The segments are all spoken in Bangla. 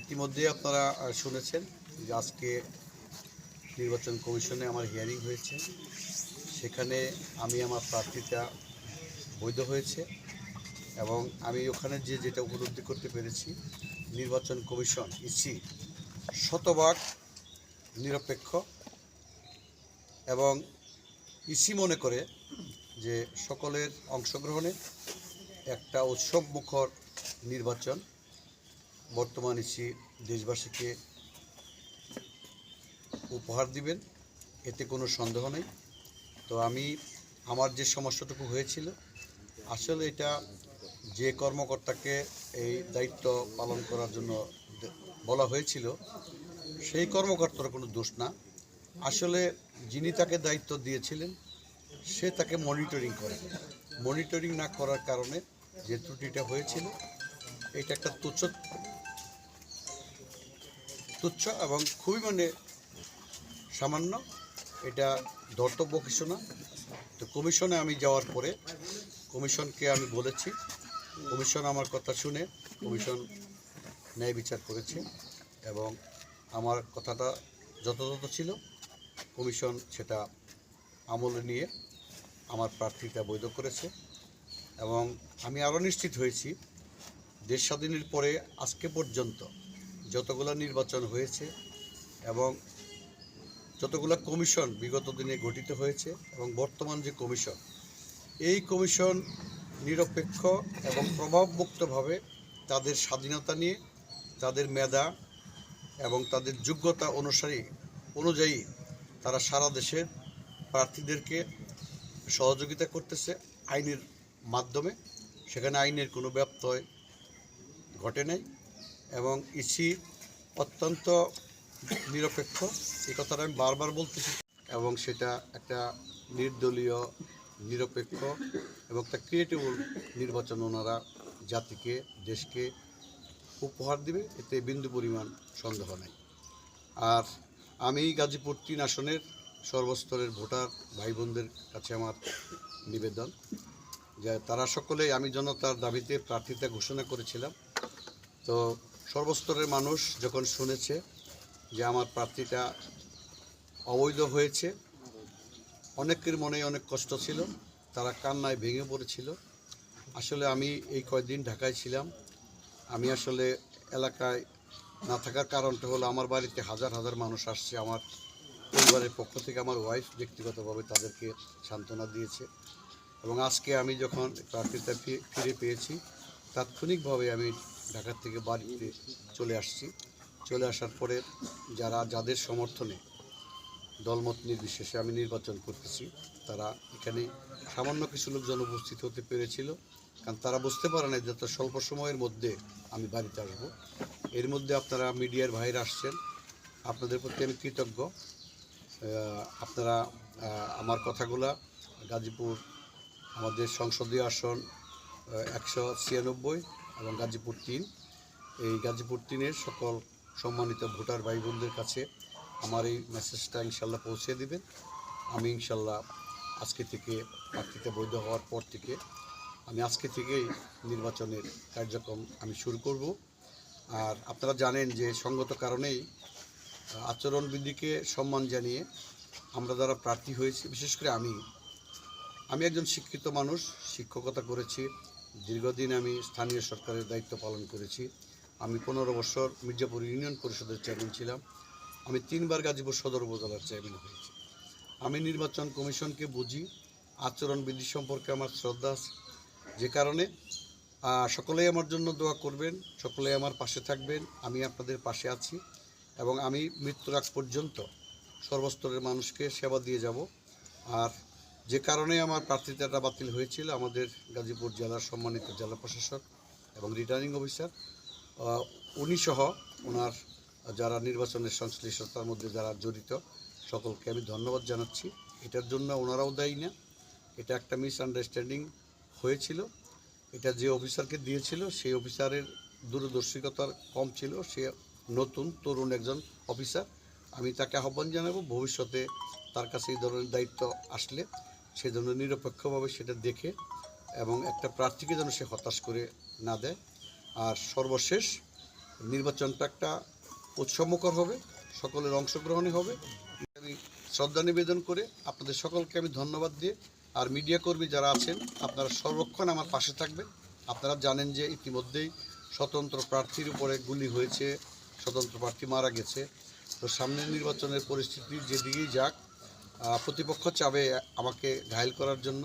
ইতিমধ্যে আপনারা শুনেছেন যে আজকে নির্বাচন কমিশনে আমার হিয়ারিং হয়েছে। সেখানে আমি আমার প্রার্থীতা বৈধ হয়েছে এবং আমি ওখানে যেটা উপলব্ধি করতে পেরেছি, নির্বাচন কমিশন ইসি শতভাগ নিরপেক্ষ এবং ইসি মনে করে যে সকলের অংশগ্রহণে একটা উৎসবমুখর নির্বাচন বর্তমান ইসি দেশবাসীকে উপহার দিবেন, এতে কোনো সন্দেহ নেই। তো আমার যে সমস্যাটুকু হয়েছিল, আসলে এটা যে কর্মকর্তাকে এই দায়িত্ব পালন করার জন্য বলা হয়েছিল সেই কর্মকর্তার কোনো দোষ না। আসলে যিনি তাকে দায়িত্ব দিয়েছিলেন সে তাকে মনিটরিং না করার কারণে যে ত্রুটিটা হয়েছিল, এটা একটা তুচ্ছ এবং খুবই সামান্য, এটা ধর্তব্য কিছু না। তো কমিশনে আমি যাওয়ার পরে কমিশনকে আমি বলেছি, কমিশন আমার কথা শুনে কমিশন ন্যায় বিচার করেছে এবং আমার কথাটা যথাযথ ছিল। কমিশন সেটা আমলে নিয়ে আমার প্রার্থীতা বৈধ করেছে এবং আমি আরও নিশ্চিত হয়েছি দেশ স্বাধীনের পরে আজকে পর্যন্ত যতগুলো নির্বাচন হয়েছে এবং যতগুলো কমিশন বিগত দিনে গঠিত হয়েছে এবং বর্তমান যে কমিশন, এই কমিশন নিরপেক্ষ এবং প্রভাবমুক্তভাবে তাদের স্বাধীনতা নিয়ে, তাদের মেধা এবং তাদের যোগ্যতা অনুযায়ী তারা সারা দেশের প্রার্থীদেরকে সহযোগিতা করতেছে আইনের মাধ্যমে। সেখানে আইনের কোনো ব্যত্যয় ঘটে নাই এবং ইসি অত্যন্ত নিরপেক্ষ, এই কথাটা আমি বারবার বলতেছি এবং সেটা একটা নির্দলীয়, নিরপেক্ষ এবং একটা ক্রিয়েটিভ নির্বাচন ওনারা জাতিকে, দেশকে উপহার দিবে, এতে বিন্দু পরিমাণ সন্দেহ নাই। আর আমি গাজীপুর ৩ আসনের সর্বস্তরের ভোটার ভাই বোনদের কাছে আমার নিবেদন যে তারা সকলেই, আমি জনতার দাবিতে প্রার্থিতা ঘোষণা করেছিলাম। তো সর্বস্তরের মানুষ যখন শুনেছে যে আমার প্রার্থীটা অবৈধ হয়েছে, অনেকের মনে অনেক কষ্ট ছিল, তারা কান্নায় ভেঙে পড়েছিল। আসলে আমি এই কয়েকদিন ঢাকায় ছিলাম, আমি আসলে এলাকায় না থাকার কারণটা হলো আমার বাড়িতে হাজার হাজার মানুষ আসছে। আমার পরিবারের পক্ষ থেকে আমার ওয়াইফ ব্যক্তিগতভাবে তাদেরকে সান্ত্বনা দিয়েছে এবং আজকে আমি যখন প্রার্থীতা ফিরে পেয়েছি, তাৎক্ষণিকভাবে আমি ঢাকা থেকে বাড়িতে চলে আসার পরে যাদের সমর্থনে দলমত নির্বিশেষে আমি নির্বাচন করতেছি, তারা এখানে সামান্য কিছু লোকজন উপস্থিত হতে পেরেছিল, কারণ তারা বুঝতে পারে না যত স্বল্প সময়ের মধ্যে আমি বাড়িতে আসবো। এর মধ্যে আপনারা মিডিয়ার ভাইরা আসছেন, আপনাদের প্রতি আমি কৃতজ্ঞ। আপনারা আমার কথাগুলা গাজীপুর আমাদের সংসদীয় আসন 196 এবং গাজীপুর 3, এই গাজীপুর 3-এর সকল সম্মানিত ভোটার ভাই বোনদের কাছে আমার এই মেসেজটা ইনশাল্লাহ পৌঁছে দিবেন। আমি ইনশাল্লাহ আজকে থেকে প্রার্থীতা বৈধ হওয়ার পর থেকে আমি আজকে থেকেই নির্বাচনের কার্যক্রম আমি শুরু করব। আর আপনারা জানেন যে সঙ্গত কারণেই আচরণবিধিকে সম্মান জানিয়ে আমরা যারা প্রার্থী হয়েছি, বিশেষ করে আমি একজন শিক্ষিত মানুষ, শিক্ষকতা করেছি, দীর্ঘদিন আমি স্থানীয় সরকারের দায়িত্ব পালন করেছি। আমি 15 বছর মির্জাপুর ইউনিয়ন পরিষদের চেয়ারম্যান ছিলাম, আমি 3 বার গাজীপুর সদর উপজেলার চেয়ারম্যান হয়েছি। আমি নির্বাচন কমিশনকে বুঝি, আচরণবিধি সম্পর্কে আমার শ্রদ্ধা আছে, যে কারণে সকলেই আমার জন্য দোয়া করবেন, সকলেই আমার পাশে থাকবেন। আমি আপনাদের পাশে আছি এবং আমি মৃত্যুর আগ পর্যন্ত সর্বস্তরের মানুষকে সেবা দিয়ে যাব। আর যে কারণে আমার প্রার্থিতাটা বাতিল হয়েছিল, আমাদের গাজীপুর জেলার সম্মানিত জেলা প্রশাসক এবং রিটার্নিং অফিসার উনি সহ ওনার যারা নির্বাচনের সংশ্লিষ্টতার মধ্যে যারা জড়িত সকলকে আমি ধন্যবাদ জানাচ্ছি। এটার জন্য ওনারাও দায়ী না, এটা একটা মিসআন্ডারস্ট্যান্ডিং হয়েছিল। এটা যে অফিসারকে দিয়েছিল সেই অফিসারের দূরদর্শিতা কম ছিল, সে নতুন তরুণ একজন অফিসার। আমি তাকে আহ্বান জানাবো ভবিষ্যতে তার কাছে এই ধরনের দায়িত্ব আসলে সেজন্য নিরপেক্ষভাবে সেটা দেখে এবং একটা প্রার্থীকে যেন সে হতাশ করে না দেয়। আর সর্বশেষ নির্বাচনটা একটা উৎসবমুখর হবে, সকলের অংশগ্রহণই হবে। আমি শ্রদ্ধা নিবেদন করে আপনাদের সকলকে আমি ধন্যবাদ দিয়ে, আর মিডিয়া কর্মী যারা আছেন আপনারা সর্বক্ষণ আমার পাশে থাকবেন। আপনারা জানেন যে ইতিমধ্যেই স্বতন্ত্র প্রার্থীর উপরে গুলি হয়েছে, স্বতন্ত্র প্রার্থী মারা গেছে। তো সামনের নির্বাচনের পরিস্থিতি যেদিকেই যাক, প্রতিপক্ষ চাবে আমাকে ঘায়েল করার জন্য।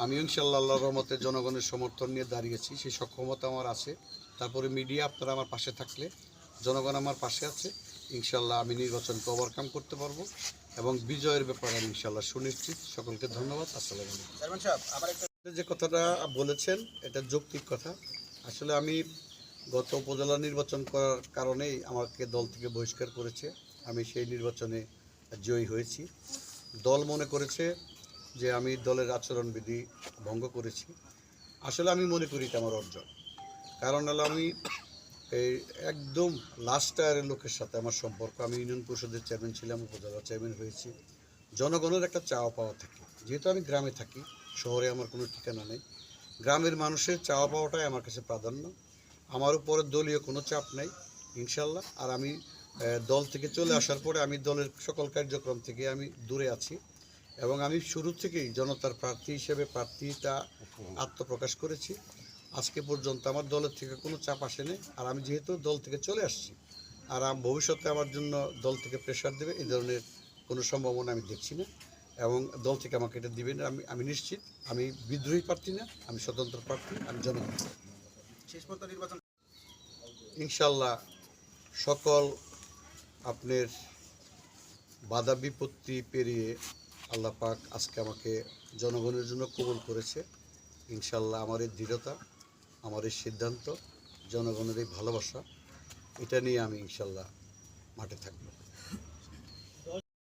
আমি ইনশাআল্লাহ আল্লাহর রহমতে জনগণের সমর্থন নিয়ে দাঁড়িয়েছি, সেই সক্ষমতা আমার আছে। তারপরে মিডিয়া আপনারা আমার পাশে থাকলে, জনগণ আমার পাশে আছে, ইনশাআল্লাহ আমি নির্বাচনকে ওভারকাম করতে পারবো এবং বিজয়ের ব্যাপারে আমি ইনশাআল্লাহ সুনিশ্চিত। সকলকে ধন্যবাদ। আসসালামু আলাইকুম। যে কথাটা বলেছেন এটা যৌক্তিক কথা। আসলে আমি গত উপজেলা নির্বাচন করার কারণেই আমাকে দল থেকে বহিষ্কার করেছে। আমি সেই নির্বাচনে জয়ী হয়েছি। দল মনে করেছে যে আমি দলের আচরণবিধি ভঙ্গ করেছি। আসলে আমি মনে করি এটা আমার অর্জন। কারণ হলো আমি এই একদম লাস্ট টায়ারের লোকের সাথে আমার সম্পর্ক। আমি ইউনিয়ন পরিষদের চেয়ারম্যান ছিলাম, উপজেলা চেয়ারম্যান হয়েছি। জনগণের একটা চাওয়া পাওয়া থাকে, যেহেতু আমি গ্রামে থাকি, শহরে আমার কোনো ঠিকানা নেই। গ্রামের মানুষের চাওয়া পাওয়াটাই আমার কাছে প্রাধান্য। আমার উপরে দলীয় কোনো চাপ নাই ইনশাল্লাহ। আর আমি দল থেকে চলে আসার পরে আমি দলের সকল কার্যক্রম থেকে আমি দূরে আছি এবং আমি শুরু থেকেই জনতার প্রার্থী হিসেবে প্রার্থীটা আত্মপ্রকাশ করেছি। আজকে পর্যন্ত আমার দলের থেকে কোনো চাপ আসেনি। আর আমি যেহেতু দল থেকে চলে আসছি, আর ভবিষ্যতে আমার জন্য দল থেকে প্রেশার দেবে এই ধরনের কোনো সম্ভাবনা আমি দেখছি না এবং দল থেকে আমাকে এটা দিবেন আমি নিশ্চিত। আমি বিদ্রোহী প্রার্থী না, আমি স্বতন্ত্র প্রার্থী, আমি জনগণ। শেষ পর্যন্ত নির্বাচন ইনশাল্লাহ সকল আপনার বাধা বিপত্তি পেরিয়ে আল্লাহ পাক আজকে আমাকে জনগণের জন্য কবুল করেছে। ইনশাল্লাহ আমার এই দৃঢ়তা, আমার এই সিদ্ধান্ত, জনগণের এই ভালোবাসা, এটা নিয়ে আমি ইনশাল্লাহ মাঠে থাকবো।